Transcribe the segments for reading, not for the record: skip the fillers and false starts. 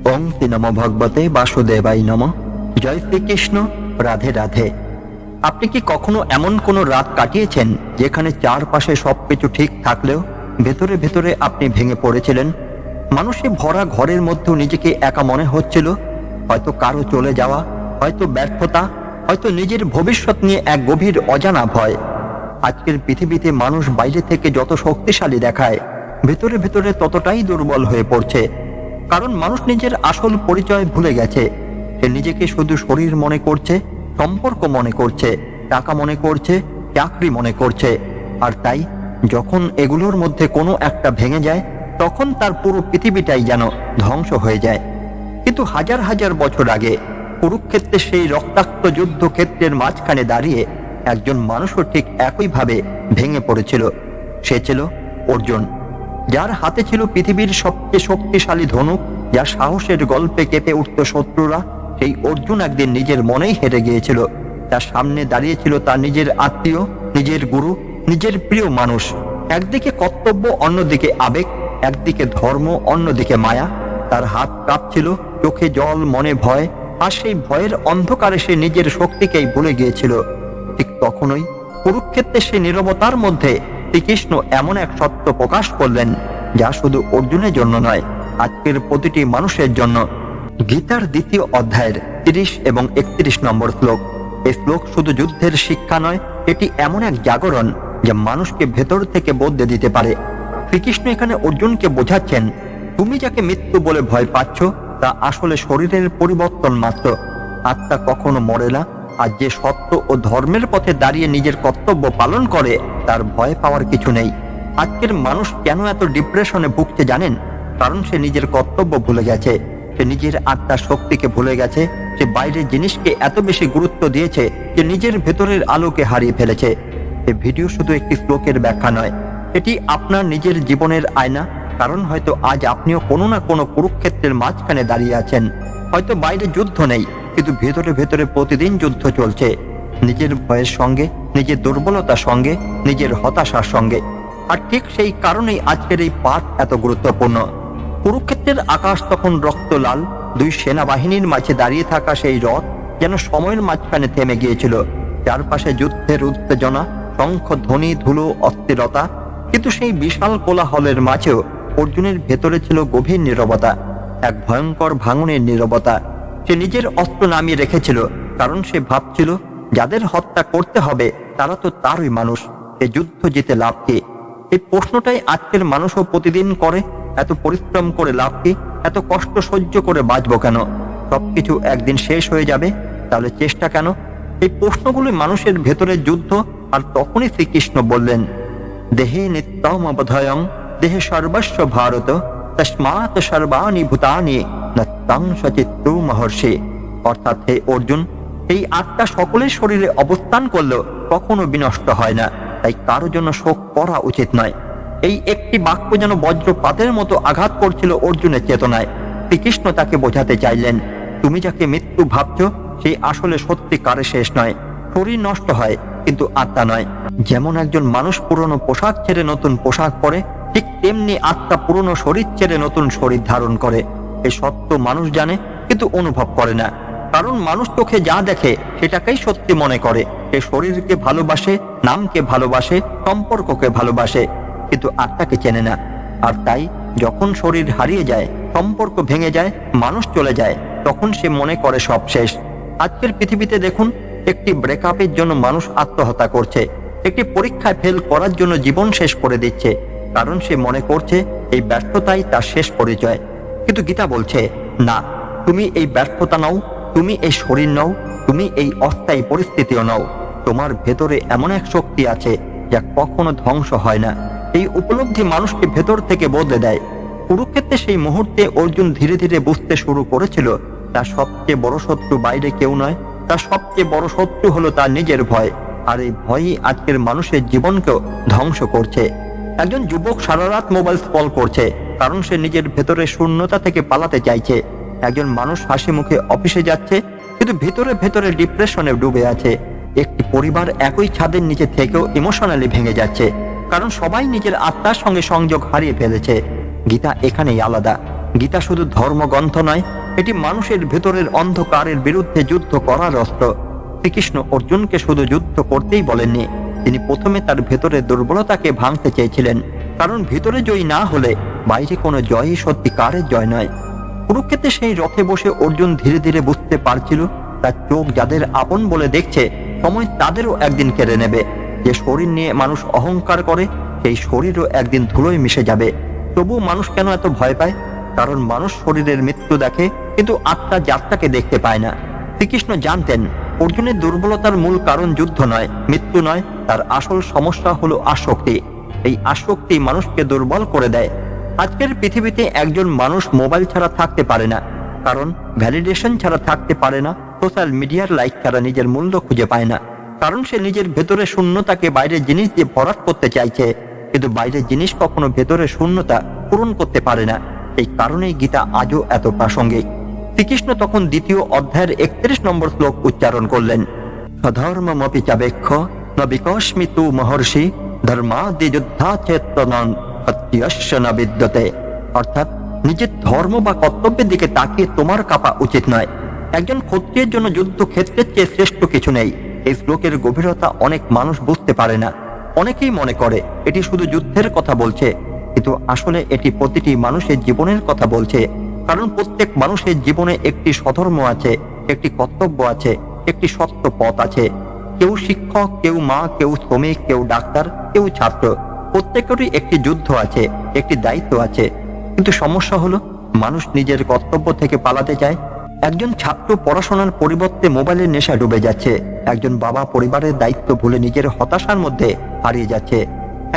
ওং শ্রী নম ভগবতে বাসুদেবাই নম। জয় শ্রীকৃষ্ণ। রাধে রাধে। আপনি কি কখনো এমন কোনো রাত কাটিয়েছেন যেখানে চারপাশে সবকিছু ঠিক থাকলেও ভেতরে ভেতরে আপনি ভেঙে পড়েছিলেন? মানুষে ভরা ঘরের মধ্যেও নিজেকে একা মনে হচ্ছিল। হয়তো কারো চলে যাওয়া, হয়তো ব্যর্থতা, হয়তো নিজের ভবিষ্যৎ নিয়ে এক গভীর অজানা ভয়। আজকের পৃথিবীতে মানুষ বাইরে থেকে যত শক্তিশালী দেখায়, ভেতরে ভেতরে ততটাই দুর্বল হয়ে পড়ছে। কারণ মানুষ নিজের আসল পরিচয় ভুলে গেছে। সে নিজেকে শুধু শরীর মনে করছে, সম্পর্ক মনে করছে, টাকা মনে করছে, চাকরি মনে করছে। আর তাই যখন এগুলোর মধ্যে কোনো একটা ভেঙে যায়, তখন তার পুরো পৃথিবীটাই যেন ধ্বংস হয়ে যায়। কিন্তু হাজার হাজার বছর আগে কুরুক্ষেত্রের সেই রক্তাক্ত যুদ্ধক্ষেত্রের মাঝখানে দাঁড়িয়ে একজন মানুষও ঠিক একইভাবে ভেঙে পড়েছিল। সে ছিল অর্জুন, যার হাতে ছিল পৃথিবীর সবচেয়ে শক্তিশালী ধনুক, যার সাহসের গল্পে কেঁপে উঠত শত্রুরা। সেই অর্জুন একদিন নিজের মনেই হেরে গিয়েছিল। তার সামনে দাঁড়িয়েছিল তার নিজের আত্মীয়, নিজের গুরু, নিজের প্রিয় মানুষ। একদিকে কর্তব্য, অন্যদিকে আবেগ, একদিকে ধর্ম, অন্যদিকে মায়া। তার হাত কাঁপছিল, চোখে জল, মনে ভয়। আর সেই ভয়ের অন্ধকারে সে নিজের শক্তিকেই ভুলে গিয়েছিল। ঠিক তখনই কুরুক্ষেত্রে সেই নীরবতার মধ্যে শ্রীকৃষ্ণ এমন এক সত্য প্রকাশ করলেন, যা শুধু অর্জুনের জন্য নয়, আজকের প্রতিটি মানুষের জন্য। গীতার দ্বিতীয় অধ্যায়ের 30 এবং 31 নম্বর শ্লোক। এই শ্লোক শুধু যুদ্ধের শিক্ষা নয়, এটি এমন এক জাগরণ যা মানুষকে ভেতর থেকে বদলে দিতে পারে। শ্রীকৃষ্ণ এখানে অর্জুনকে বোঝাচ্ছেন, তুমি যাকে মৃত্যু বলে ভয় পাচ্ছ, তা আসলে শরীরের পরিবর্তন মাত্র। আত্মা কখনো মরে না। আর যে সত্য ও ধর্মের পথে দাঁড়িয়ে নিজের কর্তব্য পালন করে, তার ভয় পাওয়ার কিছু নেই। আজকের মানুষ কেন এত ডিপ্রেশনে ভুগছে জানেন? কারণ সে নিজের কর্তব্য ভুলে গেছে। সে নিজের আত্মার শক্তিকে ভুলে গেছে। সে বাইরের জিনিসকে এত বেশি গুরুত্ব দিয়েছে যে নিজের ভেতরের আলোকে হারিয়ে ফেলেছে। এই ভিডিও শুধু একটি শ্লোকের ব্যাখ্যা নয়, এটি আপনার নিজের জীবনের আয়না। কারণ হয়তো আজ আপনিও কোনো না কোনো কুরুক্ষেত্রের মাঝখানে দাঁড়িয়ে আছেন। হয়তো বাইরে যুদ্ধ নেই, কিন্তু ভেতরে ভেতরে প্রতিদিন যুদ্ধ চলছে। নিজের ভয়ের সঙ্গে, নিজের দুর্বলতার সঙ্গে, নিজের হতাশার সঙ্গে। আর ঠিক সেই কারণেই আজকের এই পাঠ এত গুরুত্বপূর্ণ। কুরুক্ষেত্রের আকাশ তখন রক্ত লাল। দুই সেনাবাহিনীর মাঝে দাঁড়িয়ে থাকা সেই রথ যেন সময়ের মাঝখানে থেমে গিয়েছিল। চারপাশে যুদ্ধের উত্তেজনা, শঙ্খ ধ্বনি, ধুলো, অস্থিরতা। কিন্তু সেই বিশাল কোলাহলের মাঝেও অর্জুনের ভেতরে ছিল গভীর নীরবতা, এক ভয়ঙ্কর ভাঙনের নীরবতা। সে নিজের অস্ত্র নামিয়ে রেখেছিল, কারণ সে ভাবছিল, যাদের হত্যা করতে হবে তারা তো তারই মানুষ। এ যুদ্ধ জিতে লাভ কি? এই প্রশ্নটাই আজকের মানুষও প্রতিদিন করে। এত পরিশ্রম করে লাভ কি? এত কষ্ট সহ্য করে বাঁচবো কেন? সবকিছু একদিন শেষ হয়ে যাবে, তাহলে চেষ্টা কেন? এই প্রশ্নগুলি মানুষের ভেতরের যুদ্ধ। আর তখনই শ্রীকৃষ্ণ বললেন, দেহে নিত্যম অবধয়ং দেহে সর্বস্ব ভারত তস্মাৎ সর্বাণি ভূতানি নত্যং সচিত্তু মহর্ষি। অর্থাৎ হে অর্জুন, এই আত্মা সকলের শরীরে অবস্থান করলেও কখনো বিনষ্ট হয় না। তাই কারো জন্য শোক করা উচিত নয়। এই একটি বাক্য যেন বজ্রপাতের মতো আঘাত করছিল অর্জুনের চেতনায়। শ্রীকৃষ্ণ তাকে বোঝাতে চাইলেন, তুমি যাকে মৃত্যু ভাবছ, সে আসলে সত্যিকারে শেষ নয়। শরীর নষ্ট হয়, কিন্তু আত্মা নয়। যেমন একজন মানুষ পুরনো পোশাক ছেড়ে নতুন পোশাক পরে, ঠিক তেমনি আত্মা পুরনো শরীর ছেড়ে নতুন শরীর ধারণ করে। এই সত্য মানুষ জানে, কিন্তু অনুভব করে না। কারণ মানুষ চোখে যা দেখে সেটাকেই সত্যি মনে করে। সে শরীরকে ভালোবাসে, নামকে ভালোবাসে, সম্পর্ককে ভালোবাসে, কিন্তু আত্মাকে চেনে না। আর তাই যখন শরীর হারিয়ে যায়, সম্পর্ক ভেঙে যায়, মানুষ চলে যায়, তখন সে মনে করে সব শেষ। আজকের পৃথিবীতে দেখুন, একটি ব্রেকআপের জন্য মানুষ আত্মহত্যা করছে, একটি পরীক্ষায় ফেল করার জন্য জীবন শেষ করে দিচ্ছে। কারণ সে মনে করছে এই ব্যর্থতাই তার শেষ পরিচয়। কিন্তু গীতা বলছে, না, তুমি এই ব্যর্থতা নও, তুমি এই শরীর নও, তুমি এই অস্থায়ী পরিস্থিতিও নও। তোমার ভেতরে এমন এক শক্তি আছে যা কখনো ধ্বংস হয় না। এই উপলব্ধি মানুষকে ভেতর থেকে বদলে দেয়। কুরুক্ষেত্রে সেই মুহূর্তে অর্জুন ধীরে ধীরে বুঝতে শুরু করেছিল, তার সবচেয়ে বড় শত্রু বাইরে কেউ নয়, তার সবচেয়ে বড় শত্রু হলো তার নিজের ভয়। আর এই ভয়ই আজকের মানুষের জীবনকেও ধ্বংস করছে। একজন যুবক সারা রাত মোবাইল স্ক্রল করছে, কারণ সে নিজের ভেতরে শূন্যতা থেকে পালাতে চাইছে। একজন মানুষ হাসি মুখে অফিসে যাচ্ছে, কিন্তু ভেতরে ভেতরে ডিপ্রেশনে ডুবে আছে। একটি পরিবার একই ছাদের নিচে থেকেও ইমোশনালি ভেঙে যাচ্ছে, কারণ সবাই নিজের আত্মার সঙ্গে সংযোগ হারিয়ে ফেলেছে। গীতা এখানেই আলাদা। গীতা শুধু ধর্মগ্রন্থ নয়, এটি মানুষের ভেতরের অন্ধকারের বিরুদ্ধে যুদ্ধ করার অস্ত্র। শ্রীকৃষ্ণ অর্জুনকে শুধু যুদ্ধ করতেই বলেননি, তিনি প্রথমে তার ভেতরের দুর্বলতাকে ভাঙতে চেয়েছিলেন, কারণ ভিতরে জয়ী না হলে বাইরে কোনো জয়ই সত্যিকারের জয় নয়। কুরুক্ষেত্রে সেই রথে বসে অর্জুন ধীরে ধীরে বুঝতে পারছিল, তার চোখ যাদের আপন বলে দেখছে, সময় তাদেরও একদিন কেড়ে নেবে। যে শরীর নিয়ে মানুষ অহংকার করে, সেই শরীরও একদিন ধুলোয় মিশে যাবে। তবু মানুষ কেন এত ভয় পায়? কারণ মানুষ শরীরের মৃত্যু দেখে, কিন্তু আত্মার যাত্রাকে দেখতে পায় না। শ্রীকৃষ্ণ জানতেন অর্জুনের দুর্বলতার মূল কারণ যুদ্ধ নয়, মৃত্যু নয়, তার আসল সমস্যা হলো আসক্তি। এই আসক্তি মানুষকে দুর্বল করে দেয়। আজকের পৃথিবীতে একজন মানুষ মোবাইল ছাড়া থাকতে পারে না, কারণ ভ্যালিডেশন ছাড়া থাকতে পারে না, সোশ্যাল মিডিয়ার লাইক ছাড়া নিজের মূল্য খুঁজে পায় না, কারণ সে নিজের ভেতরে শূন্যতাকে বাইরের জিনিস দিয়ে ভরাট করতে চাইছে, কিন্তু বাইরের জিনিস কখনো ভেতরে শূন্যতা পূরণ করতে পারে না। এই কারণেই গীতা আজও এত প্রাসঙ্গিক। শ্রীকৃষ্ণ তখন দ্বিতীয় অধ্যায়ের 31 নম্বর শ্লোক উচ্চারণ করলেন, স্বধর্মমপি চাবেক্ষ ন বিকস্মিতু মহর্ষি ধর্মাদি যুদ্ধা চেতনন সত্যস্য ন বিদ্যতে। অর্থাৎ নিজের ধর্ম বা কর্তব্যের দিকে তাকিয়ে তোমার কাঁপা উচিত নয়। একজন ক্ষত্রিয়ের জন্য যুদ্ধক্ষেত্রের চেয়ে শ্রেষ্ঠ কিছু নেই। এই শ্লোকের গভীরতা অনেক মানুষ বুঝতে পারে না। অনেকেই মনে করে এটি শুধু যুদ্ধের কথা বলছে, কিন্তু আসলে এটি প্রতিটি মানুষের জীবনের কথা বলছে। কারণ প্রত্যেক মানুষের জীবনে একটি স্বধর্ম আছে, একটি কর্তব্য আছে, একটি সত্য পথ আছে। কেউ শিক্ষক, কেউ মা, কেউ শ্রমিক, কেউ ডাক্তার, কেউ ছাত্র, প্রত্যেকেরই একটি যুদ্ধ আছে, একটি দায়িত্ব আছে। কিন্তু সমস্যা হলো মানুষ নিজের কর্তব্য থেকে পালাতে চায়। একজন ছাত্র পড়াশোনার পরিবর্তে মোবাইলের নেশায় ডুবে যাচ্ছে। একজন বাবা পরিবারের দায়িত্ব ভুলে নিজের হতাশার মধ্যে হারিয়ে যাচ্ছে।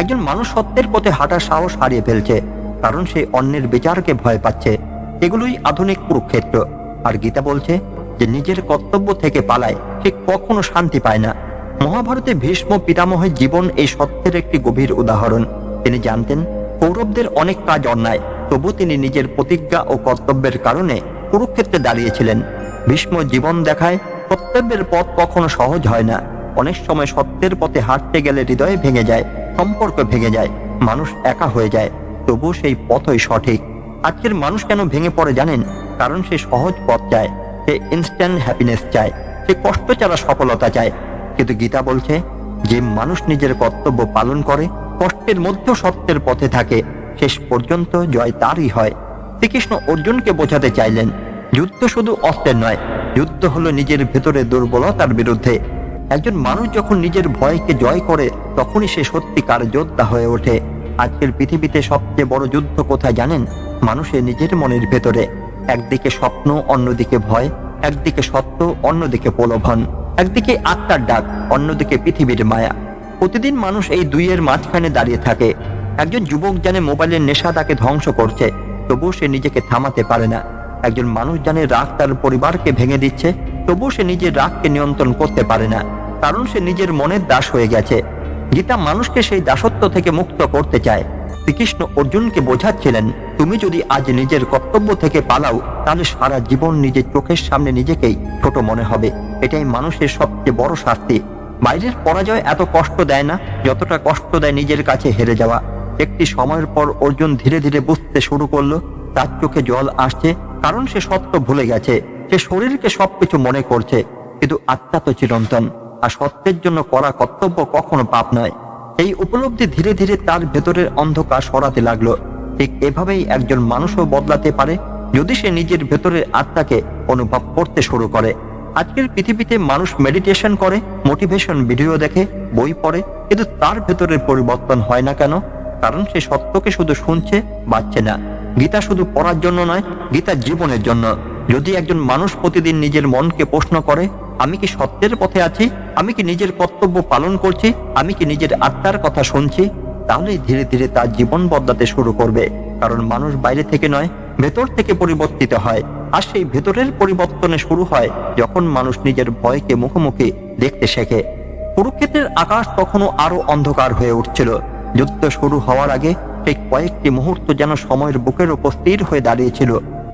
একজন মানুষ সত্যের পথে হাঁটার সাহস হারিয়ে ফেলছে, কারণ সে অন্যের বিচারকে ভয় পাচ্ছে। এগুলোই আধুনিক কুরুক্ষেত্র। আর গীতা বলছে যে নিজের কর্তব্য থেকে পালায় সে কখনো শান্তি পায় না। মহাভারতে ভীষ্ম পিতামহের জীবন এই সত্যের একটি গভীর উদাহরণ। তিনি জানতেন কৌরবদের অনেক কাজ অন্যায়, তবু তিনি নিজের প্রতিজ্ঞা ও কর্তব্যের কারণে কুরুক্ষেত্রে দাঁড়িয়েছিলেন। ভীষ্ম জীবন দেখায় কর্তব্যের পথ কখনো সহজ হয় না। অনেক সময় সত্যের পথে হাঁটতে গেলে হৃদয় ভেঙে যায়, সম্পর্ক ভেঙে যায়, মানুষ একা হয়ে যায়, তবু সেই পথই সঠিক। আজকের মানুষ কেন ভেঙে পড়ে জানেন? কারণ সে সহজ পথ চায়, সে ইনস্ট্যান্ট হ্যাপিনেস চায়, সে কষ্ট ছাড়া সফলতা চায়। কিন্তু গীতা বলছে যে মানুষ নিজের কর্তব্য পালন করে, কষ্টের মধ্যেও সত্যের পথে থাকে, শেষ পর্যন্ত জয় তারই হয়। শ্রীকৃষ্ণ অর্জুনকে বোঝাতে চাইলেন যুদ্ধ শুধু অস্ত্রের নয়, যুদ্ধ হলো নিজের ভেতরে দুর্বলতার বিরুদ্ধে। একজন মানুষ যখন নিজের ভয়কে জয় করে, তখনই সে সত্যিকার যোদ্ধা হয়ে ওঠে। আজকের পৃথিবীতে সবচেয়ে বড় যুদ্ধ কোথায় জানেন? মানুষের নিজের মনের ভেতরে। একদিকে স্বপ্ন, অন্যদিকে ভয়, একদিকে সত্য, অন্যদিকে প্রলোভন, একদিকে আত্মার ডাক, অন্যদিকে পৃথিবীর মায়া। প্রতিদিন মানুষ এই দুইয়ের মাঝখানে দাঁড়িয়ে থাকে। একজন যুবক জানে মোবাইলের নেশা তাকে ধ্বংস করছে, তবুও সে নিজেকে থামাতে পারে না। একজন মানুষ জানে রাগ তার পরিবারকে ভেঙে দিচ্ছে, তবুও সে নিজের রাগকে নিয়ন্ত্রণ করতে পারে না, কারণ সে নিজের মনের দাস হয়ে গেছে। গীতা মানুষকে সেই দাসত্ব থেকে মুক্ত করতে চায়। শ্রীকৃষ্ণ অর্জুনকে বোঝাচ্ছিলেন, তুমি যদি আজ নিজের কর্তব্য থেকে পালাও, তাহলে সারা জীবন নিজের চোখের সামনে নিজেকেই ছোট মনে হবে। এটাই মানুষের সবচেয়ে বড় শাস্তি। বাইরের পরাজয় এত কষ্ট দেয় না যতটা কষ্ট দেয় নিজের কাছে হেরে যাওয়া। একটি সময়ের পর অর্জুন ধীরে ধীরে বুঝতে শুরু করলো, তার চোখে জল আসছে, কারণ সে সত্য ভুলে গেছে। সে শরীরকে সবকিছু মনে করছে, কিন্তু আত্মা তো চিরন্তন, আর সত্যের জন্য করা কর্তব্য কখনো পাপ নয়। এই উপলব্ধি ধীরে ধীরে তার ভেতরের অন্ধকার সরাতে লাগলো। ঠিক এভাবেই একজন মানুষও বদলাতে পারে, যদি সে নিজের ভেতরের আত্মাকে অনুভব করতে শুরু করে। আজকের পৃথিবীতে মানুষ মেডিটেশন করে, মোটিভেশন ভিডিও দেখে, বই পড়ে, কিন্তু তার ভেতরের পরিবর্তন হয় না কেন? কারণ সে সত্যকে শুধু শুনছে, বাঁচছে না। গীতা শুধু পড়ার জন্য নয়, গীতা জীবনের জন্য। যদি একজন মানুষ প্রতিদিন নিজের মনকে প্রশ্ন করে, আমি কি সত্যের পথে আছি, আমি কি নিজের কর্তব্য পালন করছি, আমি কি নিজের আত্মার কথা শুনছি, তাহলেই ধীরে ধীরে তার জীবন বদলাতে শুরু করবে। কারণ মানুষ বাইরে থেকে নয়, ভেতর থেকে পরিবর্তিত হয়। আর সেই ভেতরের পরিবর্তনে শুরু হয় যখন মানুষ নিজের ভয়কে মুখোমুখি দেখতে শেখে। কুরুক্ষেত্রের আকাশ তখনও আরো অন্ধকার হয়ে উঠছিল। যুদ্ধ শুরু হওয়ার আগে সেই কয়েকটি মুহূর্ত যেন সময়ের বুকের উপর স্থির হয়ে দাঁড়িয়েছিল।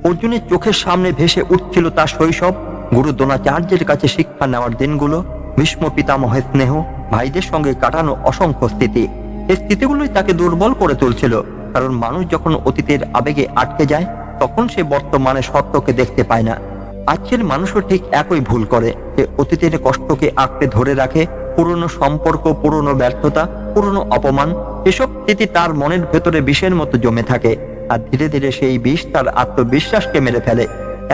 অর্জুনের চোখের সামনে ভেসে উঠছিল তার শৈশব, গুরু দ্রোণাচার্যের কাছে শিক্ষা নেওয়ার দিনগুলো, ভীষ্ম পিতামহের স্নেহ, ভাইদের সঙ্গে কাটানো অসংখ্য স্মৃতি। এই স্মৃতিগুলোই তাকে দুর্বল করে তুলছিল। কারণ মানুষ যখন অতীতের আবেগে আটকে যায়, তখন সে বর্তমানে সত্যকে দেখতে পায় না। আজকের মানুষও ঠিক একই ভুল করে, সে অতীতের কষ্টকে আঁকড়ে ধরে রাখে। পুরনো সম্পর্ক, পুরনো ব্যর্থতা, পুরনো অপমান, এসব স্মৃতি তার মনের ভেতরে বিষের মতো জমে থাকে, আর ধীরে ধীরে সেই বিষ তার আত্মবিশ্বাসকে মেরে ফেলে।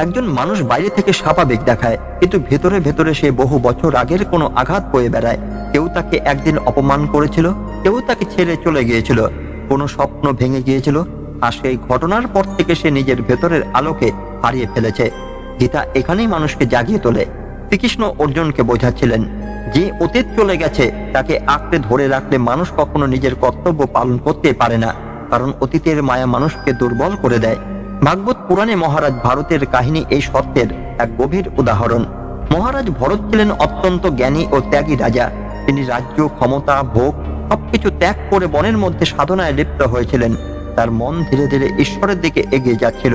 একজন মানুষ বাইরে থেকে স্বাভাবিক দেখায়, কিন্তু ভেতরে ভেতরে সে বহু বছর আগের কোনো আঘাত বয়ে বেড়ায়। কেউ তাকে একদিন অপমান করেছিল, কেউ তাকে ছেড়ে চলে গিয়েছিল, কোনো স্বপ্ন ভেঙে গিয়েছিল, আর সেই ঘটনার পর থেকে সে নিজের ভেতরের আলোকে হারিয়ে ফেলেছে। গীতা এখানেই মানুষকে জাগিয়ে তোলে। শ্রীকৃষ্ণ অর্জুনকে বোঝাচ্ছিলেন যে অতীত চলে গেছে তাকে আঁকড়ে ধরে রাখলে মানুষ কখনো নিজের কর্তব্য পালন করতে পারে না, কারণ অতীতের মায়া মানুষকে দুর্বল করে দেয়। ভাগবত পুরাণে মহারাজ ভারতের কাহিনী এই সত্যের এক গভীর উদাহরণ। মহারাজ ভরত ছিলেন অত্যন্ত জ্ঞানী ও ত্যাগী রাজা। তিনি রাজ্য, ক্ষমতা, ভোগ সবকিছু ত্যাগ করে বনের মধ্যে সাধনায় লিপ্ত হয়েছিলেন। তার মন ধীরে ধীরে ঈশ্বরের দিকে এগিয়ে যাচ্ছিল,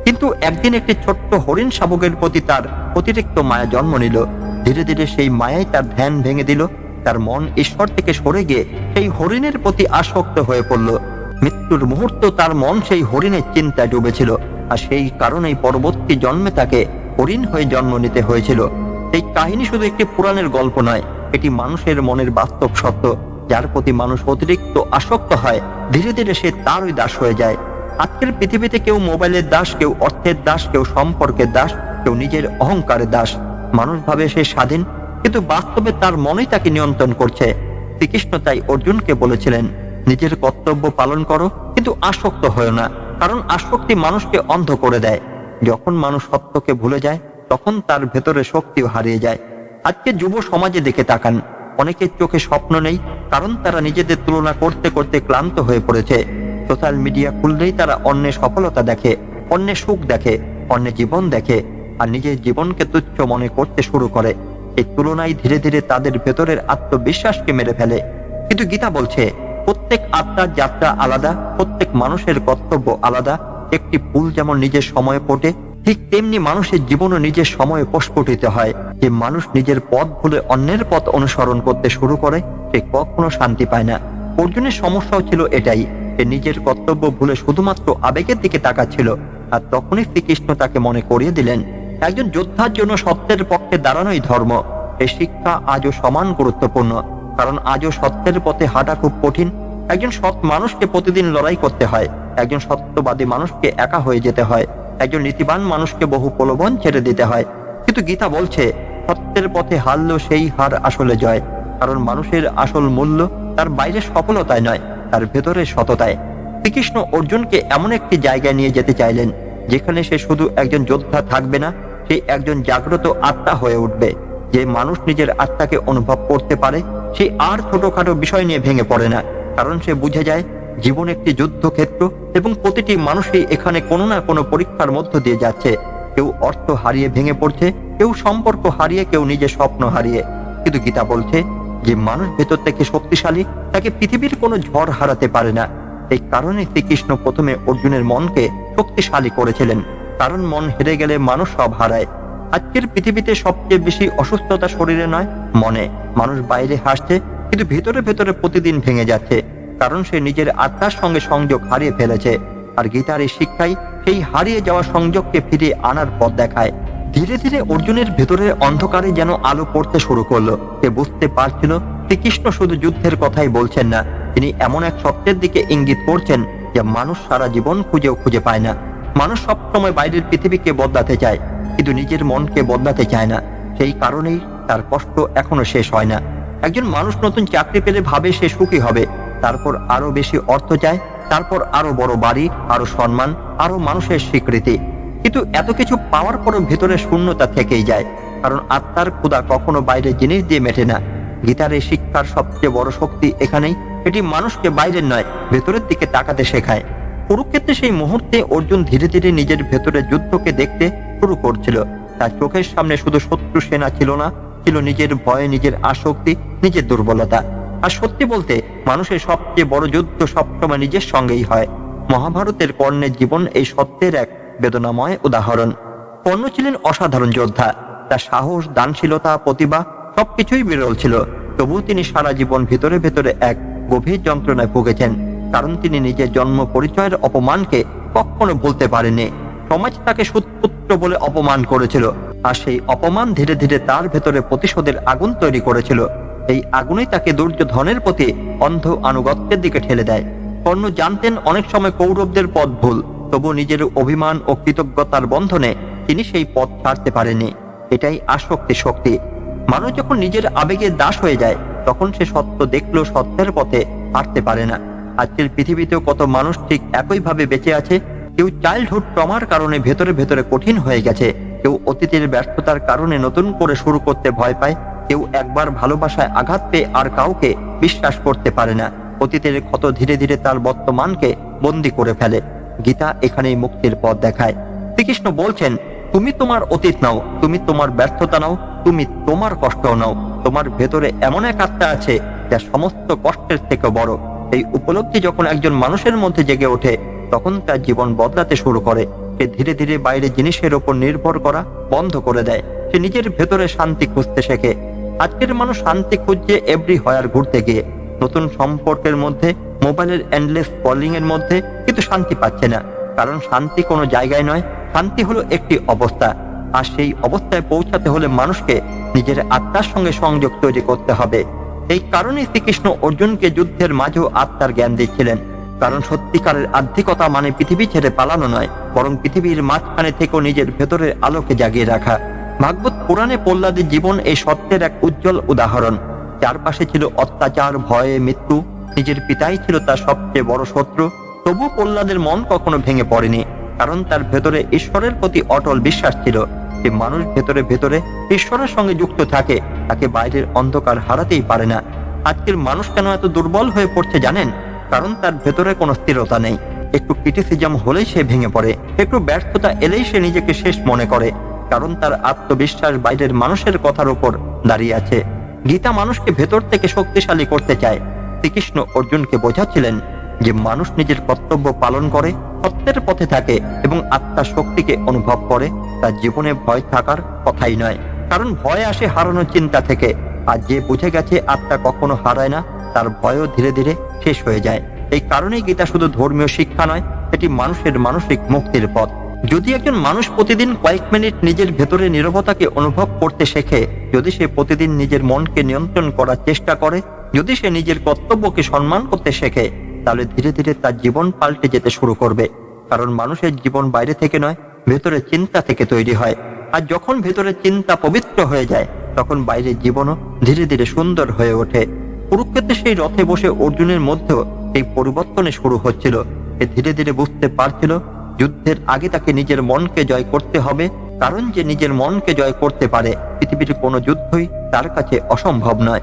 কিন্তু একদিন একটি ছোট্ট হরিণ শাবকের প্রতি তার অতিরিক্ত মায়া জন্ম নিল। ধীরে ধীরে সেই মায়াই তার ধ্যান ভেঙে দিল। তার মন ঈশ্বর থেকে সরে গিয়ে সেই হরিণের প্রতি আসক্ত হয়ে পড়ল। মৃত্যুর মুহূর্ত তার মন সেই হরিণের চিন্তায় ডুবেছিল, আর সেই কারণেই পরবর্তী জন্মে তাকে হরিণ হয়ে জন্ম নিতে হয়েছিল। এই কাহিনী শুধু একটি পুরাণের গল্প নয়, এটি মানুষের মনের বাস্তব সত্য। যার প্রতি মানুষ অতিরিক্ত আসক্ত হয়, ধীরে ধীরে সে তারই দাস হয়ে যায়। আজকের পৃথিবীতে কেউ মোবাইলের দাস, কেউ অর্থের দাস, কেউ সম্পর্কের দাস, কেউ নিজের অহংকারের দাস। মানুষ ভাবে সে স্বাধীন, কিন্তু বাস্তবে তার মনই তাকে নিয়ন্ত্রণ করছে। শ্রীকৃষ্ণ তাই অর্জুনকে বলেছিলেন, নিজের কর্তব্য পালন করো, কিন্তু আসক্ত হয়েও না, কারণ আসক্তি মানুষকে অন্ধ করে দেয়। যখন মানুষ সত্যকে ভুলে যায়, তখন তার ভেতরে শক্তিও হারিয়ে যায়। আজকে যুব সমাজে দেখে তাকান, অনেকের চোখে স্বপ্ন নেই, কারণ তারা নিজেদের তুলনা করতে করতে ক্লান্ত হয়ে পড়েছে। সোশ্যাল মিডিয়া খুললেই তারা অন্যের সফলতা দেখে, অন্যের সুখ দেখে, অন্যের জীবন দেখে, আর নিজের জীবনকে তুচ্ছ মনে করতে শুরু করে। এই তুলনায় ধীরে ধীরে তাদের ভেতরের আত্মবিশ্বাসকে মেরে ফেলে। কিন্তু গীতা বলছে, প্রত্যেক আত্মার যাত্রা আলাদা, প্রত্যেক মানুষের কর্তব্য আলাদা। একটি ফুল যেমন নিজের সময়ে ফোটে, ঠিক তেমনি মানুষের জীবনও নিজের সময়ে প্রস্ফুটিত হয়। যে মানুষ নিজের পথ ভুলে অন্যের পথ অনুসরণ করতে শুরু করে, সে কখনো শান্তি পায় না। অর্জুনের সমস্যাও ছিল এটাই, সে নিজের কর্তব্য ভুলে শুধুমাত্র আবেগের দিকে তাকাচ্ছিল। আর তখনই শ্রীকৃষ্ণ তাকে মনে করিয়ে দিলেন, একজন যোদ্ধার জন্য সত্যের পক্ষে দাঁড়ানোই ধর্ম। এই শিক্ষা আজও সমান গুরুত্বপূর্ণ, কারণ আজও সত্যের পথে হাঁটা খুব কঠিন। একজন সৎ মানুষকে প্রতিদিন লড়াই করতে হয়, একজন সত্যবাদী মানুষকে একা হয়ে যেতে হয়, একজন নীতিবান মানুষকে বহু প্রলোভন ছেড়ে দিতে হয়। কিন্তু গীতা বলছে, সত্যের পথে হারলেও সেই হার আসলে জয়, কারণ মানুষের আসল মূল্য তার বাইরের সফলতায় নয়, তার ভেতরের সততায়। শ্রীকৃষ্ণ অর্জুনকে এমন একটি জায়গায় নিয়ে যেতে চাইলেন, যেখানে সে শুধু একজন যোদ্ধা থাকবে না, সে একজন জাগ্রত আত্মা হয়ে উঠবে। যে মানুষ নিজের আত্মাকে অনুভব করতে পারে, সে আর ছোটখাটো বিষয় নিয়ে ভেঙে পড়ে না, কারণ সে বুঝে যায় জীবন একটি যুদ্ধক্ষেত্র এবং প্রতিটি মানুষই এখানে কোনো না কোনো পরীক্ষার মধ্য দিয়ে যাচ্ছে। কেউ অর্থ হারিয়ে ভেঙে পড়ছে, কেউ সম্পর্ক হারিয়ে, কেউ নিজের স্বপ্ন হারিয়ে। কিন্তু গীতা বলছে, যে মানুষ ভেতর থেকে শক্তিশালী, তাকে পৃথিবীর কোনো ঝড় হারাতে পারে না। এই কারণে শ্রীকৃষ্ণ প্রথমে অর্জুনের মনকে শক্তিশালী করেছিলেন, কারণ মন হেরে গেলে মানুষ সব হারায়। আজকের পৃথিবীতে সবচেয়ে বেশি অসুস্থতা শরীরে নয়, মনে। মানুষ বাইরে হাসছে, কিন্তু ভেতরে ভেতরে প্রতিদিন ভেঙে যাচ্ছে, কারণ সে নিজের আত্মার সঙ্গে সংযোগ হারিয়ে ফেলেছে। আর গীতার এই শিক্ষাই সেই হারিয়ে যাওয়া সংযোগকে ফিরিয়ে আনার পথ দেখায়। ধীরে ধীরে অর্জুনের ভেতরের অন্ধকারে যেন আলো পড়তে শুরু করলো। সে বুঝতে পারছিল, শ্রীকৃষ্ণ শুধু যুদ্ধের কথাই বলছেন না, তিনি এমন এক সত্যের দিকে ইঙ্গিত করছেন যা মানুষ সারা জীবন খুঁজেও খুঁজে পায় না। মানুষ সবসময় বাইরের পৃথিবীকে বদলাতে চায়, কিন্তু নিজের মনকে বদলাতে চায় না। সেই কারণেই তার কষ্ট এখনো শেষ হয় না। একজন মানুষ নতুন চাকরি পেলে ভাবে সে সুখী হবে, তারপর আরো বেশি অর্থ চায়, তারপর আরো বড় বাড়ি, আরো সম্মান, আরো মানুষের স্বীকৃতি। কিন্তু এত কিছু পাওয়ার পরও ভেতরে শূন্যতা থেকেই যায়, কারণ আত্মার ক্ষুধা কখনো বাইরের জিনিস দিয়ে মেটে না। গীতার এই শিক্ষার সবচেয়ে বড় শক্তি এখানেই, এটি মানুষকে বাইরের নয়, ভেতরের দিকে তাকাতে শেখায়। কুরুক্ষেত্রে সেই মুহূর্তে অর্জুন ধীরে ধীরে নিজের ভেতরে যুদ্ধকে দেখতে শুরু করছিল। তার চোখের সামনে শুধু শত্রু সেনা ছিল না, ছিল নিজের ভয়, নিজের আসক্তি, নিজের দুর্বলতা। আর সত্যি বলতে, মানুষের সবচেয়ে বড় যুদ্ধ সবসময় নিজের সঙ্গেই হয়। মহাভারতের কর্ণের জীবন এই সত্যের এক বেদনাময় উদাহরণ। কর্ণ ছিলেন অসাধারণ যোদ্ধা, তার সাহস, দানশীলতা, প্রতিভা সবকিছুই বিরল ছিল। তবুও তিনি সারা জীবন ভিতরে ভেতরে এক গভীর যন্ত্রণায় ভুগেছেন, কারণ তিনি নিজের জন্ম পরিচয়ের অপমানকে কখনো ভুলতে পারেননি। সমাজ তাকে সুৎপুত্র বলে অপমান করেছিল, আর সেই অপমান ধীরে ধীরে তার ভেতরে প্রতিশোধের আগুন তৈরি করেছিল। এই আগুনই তাকে দুর্যোধনের প্রতি অন্ধ আনুগত্যের দিকে ঠেলে দেয়। কর্ণ জানতেন অনেক সময় কৌরবদের পথ ভুল, তবু নিজের অভিমান ও কৃতজ্ঞতার বন্ধনে তিনি সেই পথ ছাড়তে পারেনি। এটাই আসক্তি শক্তি। মানুষ যখন নিজের আবেগে দাস হয়ে যায়, তখন সে সত্য দেখলেও সত্যের পথে হাঁটতে পারে না। আজকের পৃথিবীতেও কত মানুষ ঠিক একইভাবে বেঁচে আছে। কেউ চাইল্ডহুড ট্রমার কারণে ভেতরে ভেতরে কঠিন হয়ে গেছে, কেউ অতীতের ব্যর্থতার কারণে নতুন করে শুরু করতে ভয় পায়, কেউ একবার ভালোবাসায় আঘাত পেয়ে আর কাউকে বিশ্বাস করতে পারে না। অতীতের ক্ষত ধীরে ধীরে তার বর্তমানকে বন্দী করে ফেলে। গীতা এখানেই মুক্তির পথ দেখায়। শ্রীকৃষ্ণ বলছেন, তুমি তোমার অতীত নাও, তুমি তোমার ব্যর্থতা নাও, তুমি তোমার কষ্ট নাও। তোমার ভেতরে এমন এক আত্মা আছে যা সমস্ত কষ্টের থেকে বড়। এই উপলব্ধি যখন একজন মানুষের মধ্যে জেগে ওঠে, তখন তার জীবন বদলাতে শুরু করে। সে ধীরে ধীরে বাইরে জিনিসের উপর নির্ভর করা বন্ধ করে দেয়। সে নিজের ভেতরে শান্তি খুঁজতে শেখে। আজকের মানুষ শান্তি খুঁজছে এভরি হোয়ার ঘুরতে গিয়ে, নতুন সম্পর্কের মধ্যে, মোবাইলের এন্ডলেস কলিং এর মধ্যে, কিন্তু শান্তি পাচ্ছে না। কারণ শান্তি কোনো জায়গায় নয়, শান্তি হলো একটি অবস্থা। আর সেই অবস্থায় পৌঁছাতে হলে মানুষকে নিজের আত্মার সঙ্গে সংযোগ তৈরি করতে হবে। এই কারণেই শ্রীকৃষ্ণ অর্জুনকে যুদ্ধের মাঝেও আত্মার জ্ঞান দিচ্ছিলেন। কারণ সত্যিকারের আধ্যাত্মিকতা মানে পৃথিবী ছেড়ে পালানো নয়, বরং পৃথিবীর মাঝখানে থেকেও নিজের ভেতরের আলোকে জাগিয়ে রাখা। ভাগবত পুরাণে প্রহ্লাদের জীবন এই সত্যের এক উজ্জ্বল উদাহরণ। চারপাশে ছিল অত্যাচার, ভয়ে, মৃত্যু। নিজের পিতাই ছিল তার সবচেয়ে বড় শত্রু। তবু প্রহ্লাদের মন কখনো ভেঙে পড়েনি, কারণ তার ভেতরে ঈশ্বরের প্রতি অটল বিশ্বাস ছিল। যে মানুষ ভেতরে ভেতরে ঈশ্বরের সঙ্গে যুক্ত থাকে, তাকে বাইরের অন্ধকার হারাতেই পারে না। আজকের মানুষ কেন এত দুর্বল হয়ে পড়ছে জানেন? কারণ তার ভেতরে কোনো স্থিরতা নেই। একটু ক্রিটিসিজম হলেই সে ভেঙে পড়ে, একটু ব্যর্থতা এলেই সে নিজেকে শেষ মনে করে। কারণ তার আত্মবিশ্বাস বাইরের মানুষের কথার উপর দাঁড়িয়ে আছে। গীতা মানুষকে ভেতর থেকে শক্তিশালী করতে চায়। শ্রীকৃষ্ণ অর্জুনকে বোঝাচ্ছিলেন যে মানুষ নিজের কর্তব্য পালন করে, সত্যের পথে থাকে এবং আত্মার শক্তিকে অনুভব করে, তার জীবনে ভয় থাকার কথাই নয়। কারণ ভয় আসে হারানোর চিন্তা থেকে, আর যে বুঝে গেছে আত্মা কখনো হারায় না, তার ভয়ও ধীরে ধীরে শেষ হয়ে যায়। এই কারণেই গীতা শুধু ধর্মীয় শিক্ষা নয়, এটি মানুষের মানসিক মুক্তির পথ। যদি একজন মানুষ প্রতিদিন কয়েক মিনিট নিজের ভেতরে নীরবতাকে অনুভব করতে শেখে, যদি সে প্রতিদিন নিজের মনকে নিয়ন্ত্রণ করার চেষ্টা করে, যদি সে নিজের কর্তব্যকে সম্মান করতে শেখে, তাহলে ধীরে ধীরে তার জীবন পাল্টে যেতে শুরু করবে। কারণ মানুষের জীবন বাইরে থেকে নয়, ভেতরের চিন্তা থেকে তৈরি হয়। আর যখন ভেতরের চিন্তা পবিত্র হয়ে যায়, তখন বাইরের জীবনও ধীরে ধীরে সুন্দর হয়ে ওঠে। কুরুক্ষেত্রে সেই রথে বসে অর্জুনের মধ্যেও এই পরিবর্তনে শুরু হচ্ছিল। সে ধীরে ধীরে বুঝতে পারছিল যুদ্ধের আগে তাকে নিজের মনকে জয় করতে হবে। কারণ যে নিজের মনকে জয় করতে পারে, পৃথিবীর কোনো যুদ্ধই তার কাছে অসম্ভব নয়।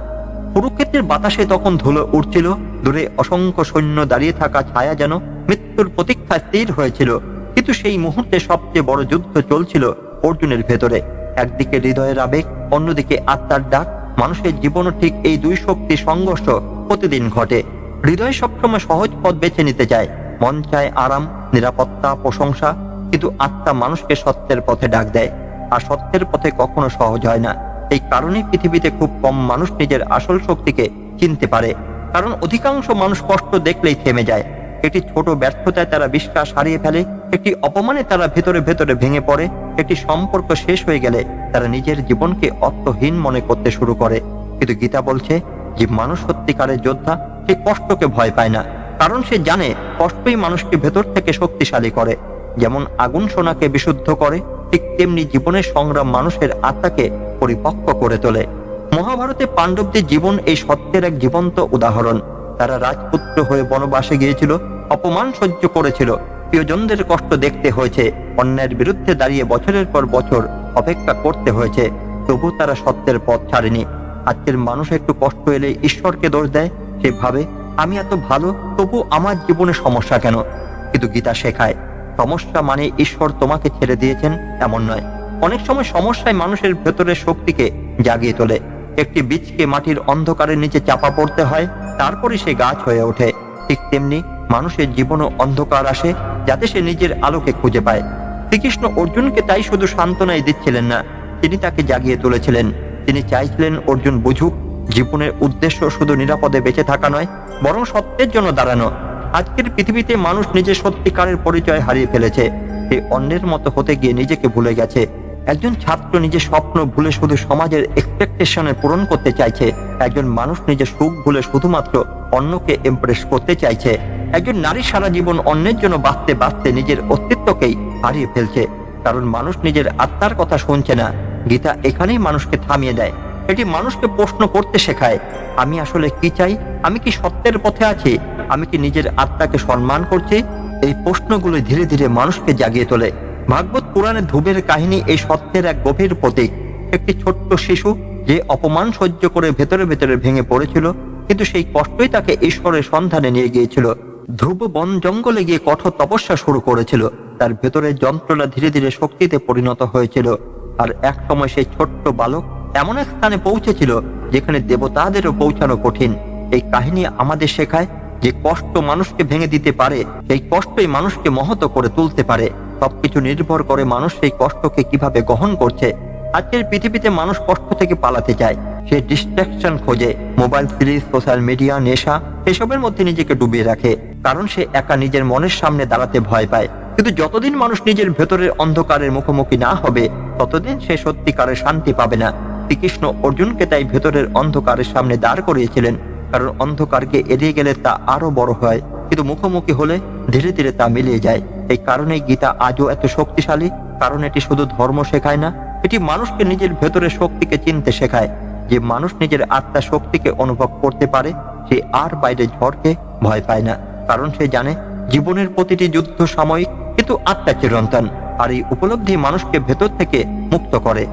কুরুক্ষেত্রের বাতাসে তখন ধুলো উঠছিল, দূরে অসংখ্য সৈন্য দাঁড়িয়ে থাকা ছায়া যেন মৃত্যুর প্রতীক্ষা স্থির হয়েছিল। কিন্তু সেই মুহূর্তে সবচেয়ে বড় যুদ্ধ চলছিল অর্জুনের ভেতরে। একদিকে হৃদয়ের আবেগ, অন্যদিকে আত্মার ডাক। মানুষের জীবনও ঠিক এই দুই শক্তি সংঘর্ষ প্রতিদিন ঘটে। হৃদয় সবসময় সহজ পথ বেছে নিতে চায়, মন চায় আরাম, নিরাপত্তা, প্রশংসা। কিন্তু আত্মা মানুষকে সত্যের পথে ডাক দেয়, আর সত্যের পথে কখনো সহজ হয় না। এই কারণেই পৃথিবীতে খুব কম মানুষ নিজের আসল শক্তিকে চিনতে পারে। কারণ অধিকাংশ মানুষ কষ্ট দেখলেই থেমে যায়। একটি ছোট ব্যর্থতায় তারা বিশ্বাস হারিয়ে ফেলে, একটি অপমানে তারা ভেতরে ভেতরে ভেঙে পড়ে, একটি সম্পর্ক শেষ হয়ে গেলে তারা নিজের জীবনকে অর্থহীন মনে করতে শুরু করে। কিন্তু গীতা বলছে যে মানুষ সত্যিকারের যোদ্ধা, সে কষ্টকে ভয় পায় না। কারণ সে জানে কষ্টই মানুষকে ভেতর থেকে শক্তিশালী করে। যেমন আগুন সোনাকে বিশুদ্ধ করে, ঠিক তেমনি জীবনের সংগ্রাম মানুষের আত্মাকে পরিপক্ক করে তোলে। মহাভারতে পাণ্ডবদের জীবন এই সত্যের এক জীবন্ত উদাহরণ। তারা রাজপুত্র হয়ে বনবাসে গিয়েছিল, অপমান সহ্য করেছিল, প্রিয়জনদের কষ্ট দেখতে হয়েছে, অন্যায়ের বিরুদ্ধে দাঁড়িয়ে বছরের পর বছর অপেক্ষা করতে হয়েছে। তবু তারা সত্যের পথ ছাড়েনি। আজকের মানুষ একটু কষ্ট এলে ঈশ্বরকে দোষ দেয়। সে ভাবে, আমি এত ভালো, তবু আমার জীবনে সমস্যা কেন? কিন্তু গীতা শেখায়, সমস্যা মানে ঈশ্বর তোমাকে ছেড়ে দিয়েছেন এমন নয়। অনেক সময় সমস্যায় মানুষের ভেতরের শক্তিকে জাগিয়ে তোলে। একটি বীজকে মাটির অন্ধকারের নিচে চাপা পড়তে হয়, তারপরে সে গাছ হয়ে ওঠে। ঠিক তেমনি মানুষের জীবনও অন্ধকার আসে, যাতে সে নিজের আলোকে খুঁজে পায়। শ্রীকৃষ্ণ অর্জুনকে তাই শুধু সান্ত্বনাই দিচ্ছিলেন না, তিনি তাকে জাগিয়ে তুলেছিলেন। তিনি চাইছিলেন অর্জুন বুঝুক, জীবনের উদ্দেশ্য শুধু নিরাপদে বেঁচে থাকা নয়, বরং সত্যের জন্য দাঁড়ানো। আজকের পৃথিবীতে মানুষ নিজের সত্যিকারের পরিচয় হারিয়ে ফেলেছে। সে অন্যের মতো হতে গিয়ে নিজেকে ভুলে গেছে। একজন ছাত্র নিজের স্বপ্ন ভুলে শুধু সমাজের এক্সপেকটেশনে পূরণ করতে চাইছে। একজন মানুষ নিজের সুখ ভুলে শুধুমাত্র অন্যকে ইমপ্রেস করতে চাইছে। একজন নারী সারা জীবন অন্যের জন্য বাঁচতে বাঁচতে নিজের অস্তিত্বকেই হারিয়ে ফেলছে, কারণ মানুষ নিজের আত্মার কথা শুনছে না। গীতা এখানেই মানুষকে থামিয়ে দেয়। এটি মানুষকে প্রশ্ন করতে শেখায়, আমি আসলে কি চাই? আমি কি সত্যের পথে আছি? আমি কি নিজের আত্মাকে সম্মান করছি? এই প্রশ্নগুলো ধীরে ধীরে মানুষকে জাগিয়ে তোলে। ভাগবত পুরাণে ধ্রুবের কাহিনী এই সত্যের এক গভীর প্রতীক। একটি ছোট্ট শিশু যে অপমান সহ্য করে ভেতরে ভেতরে ভেঙে পড়েছিল, কিন্তু সেই কষ্টই তাকে ঈশ্বরের সন্ধানে নিয়ে গিয়েছিল। ধ্রুব বন জঙ্গলে গিয়ে কঠোর তপস্যা শুরু করেছিল। তার ভেতরের যন্ত্রণা ধীরে ধীরে শক্তিতে পরিণত হয়েছিল। আর এক সময় সেই ছোট্ট বালক এমন এক স্থানে পৌঁছেছিল যেখানে দেবতাদেরও পৌঁছানো কঠিন। এই কাহিনী আমাদের শেখায় যে কষ্ট মানুষকে ভেঙে দিতে পারে, সেই কষ্টই মানুষকে মহৎ করে তুলতে পারে। সবকিছু নির্ভর করে মানুষ সেই কষ্টকে কিভাবে গ্রহণ করছে। আজকের পৃথিবীতে মানুষ কষ্ট থেকে পালাতে চায়। সে ডিস্ট্রাকশন খোঁজে, মোবাইল সিরিজ, সোশ্যাল মিডিয়া, নেশা, এসবের মধ্যে নিজেকে ডুবিয়ে রাখে, কারণ সে একা নিজের মনের সামনে দাঁড়াতে ভয় পায়। কিন্তু যতদিন মানুষ নিজের ভেতরের অন্ধকারের মুখোমুখি না হবে, ততদিন সে সত্যিকারের শান্তি পাবে না। শ্রীকৃষ্ণ অর্জুনকে তাই ভেতরের অন্ধকারের সামনে দাঁড় করিয়েছিলেন, কারণ অন্ধকারকে এড়িয়ে গেলে তা আরো বড় হয়, কিন্তু মুখোমুখি হলে ধীরে ধীরে তা মিলিয়ে যায়। এই কারণেই গীতা আজও এত শক্তিশালী, কারণ এটি শুধু ধর্ম শেখায় না, এটি মানুষকে নিজের ভেতরের শক্তিকে চিনতে শেখায়। যে মানুষ নিজের আত্মার শক্তিকে অনুভব করতে পারে, সে আর বাইরে ঝড়কে ভয় পায় না, কারণ সে জানে জীবনের প্রতিটি যুদ্ধ সাময়িক, কিন্তু আত্মা চিরন্তন। আর এই উপলব্ধি মানুষকে ভেতর থেকে মুক্ত করে।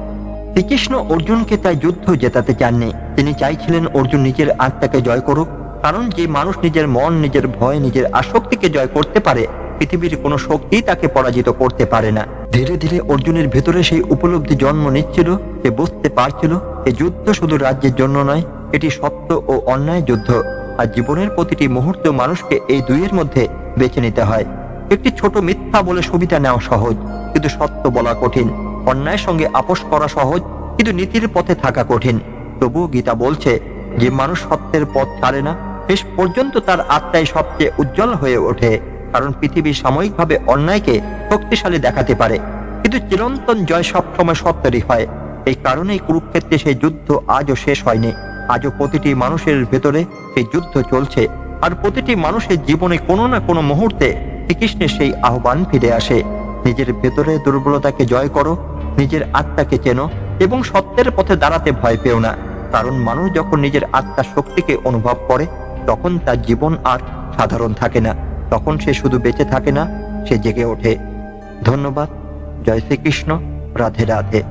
শ্রীকৃষ্ণ অর্জুনকে তাই যুদ্ধ জেতাতে চাননি, তিনি চাইছিলেন অর্জুন নিজের আত্মাকে জয় করুক। কারণ যে মানুষ নিজের মন, নিজের ভয়, নিজের আসক্তিকে জয় করতে পারে, পৃথিবীর কোনো শক্তি তাকে পরাজিত করতে পারে না। ধীরে ধীরে অর্জুনের ভেতরে সেই উপলব্ধি জন্ম নিচ্ছিল। সে বুঝতে পারছিল এই যুদ্ধ শুধু রাজ্যের জন্য নয়, এটি সত্য ও অন্যায় যুদ্ধ। আর জীবনের প্রতিটি মুহূর্তে মানুষকে এই দুইয়ের মধ্যে বেছে নিতে হয়। একটি ছোট মিথ্যা বলে সুবিধা নেওয়া সহজ, কিন্তু সত্য বলা কঠিন। অন্যায়ের সঙ্গে আপোষ করা সহজ, কিন্তু নীতির পথে থাকা কঠিন। তবুও গীতা বলছে যে মানুষ সত্যের পথ ছাড়ে না, শেষ পর্যন্ত তার আত্মাই সবচেয়ে উজ্জ্বল হয়ে ওঠে। কারণ পৃথিবী সাময়িকভাবে অন্যায়কে শক্তিশালী দেখাতে পারে, কিন্তু চিরন্তন জয় সবসময় সত্যেরই হয়। এই কারণেই কুরুক্ষেত্রে সেই যুদ্ধ আজও শেষ হয়নি। আজও প্রতিটি মানুষের ভেতরে সেই যুদ্ধ চলছে, আর প্রতিটি মানুষের জীবনে কোনো না কোনো মুহূর্তে শ্রীকৃষ্ণের সেই আহ্বান ফিরে আসে। নিজের ভেতরে দুর্বলতাকে জয় করো, নিজের আত্মাকে চেনো, এবং সত্যের পথে দাঁড়াতে ভয় পেও না। কারণ মানুষ যখন নিজের আত্মার শক্তিকে অনুভব করে, তখন তার জীবন আর সাধারণ থাকে না। তখন সে শুধু বেঁচে থাকে না, সে জেগে ওঠে। ধন্যবাদ। জয় শ্রীকৃষ্ণ। রাধে রাধে।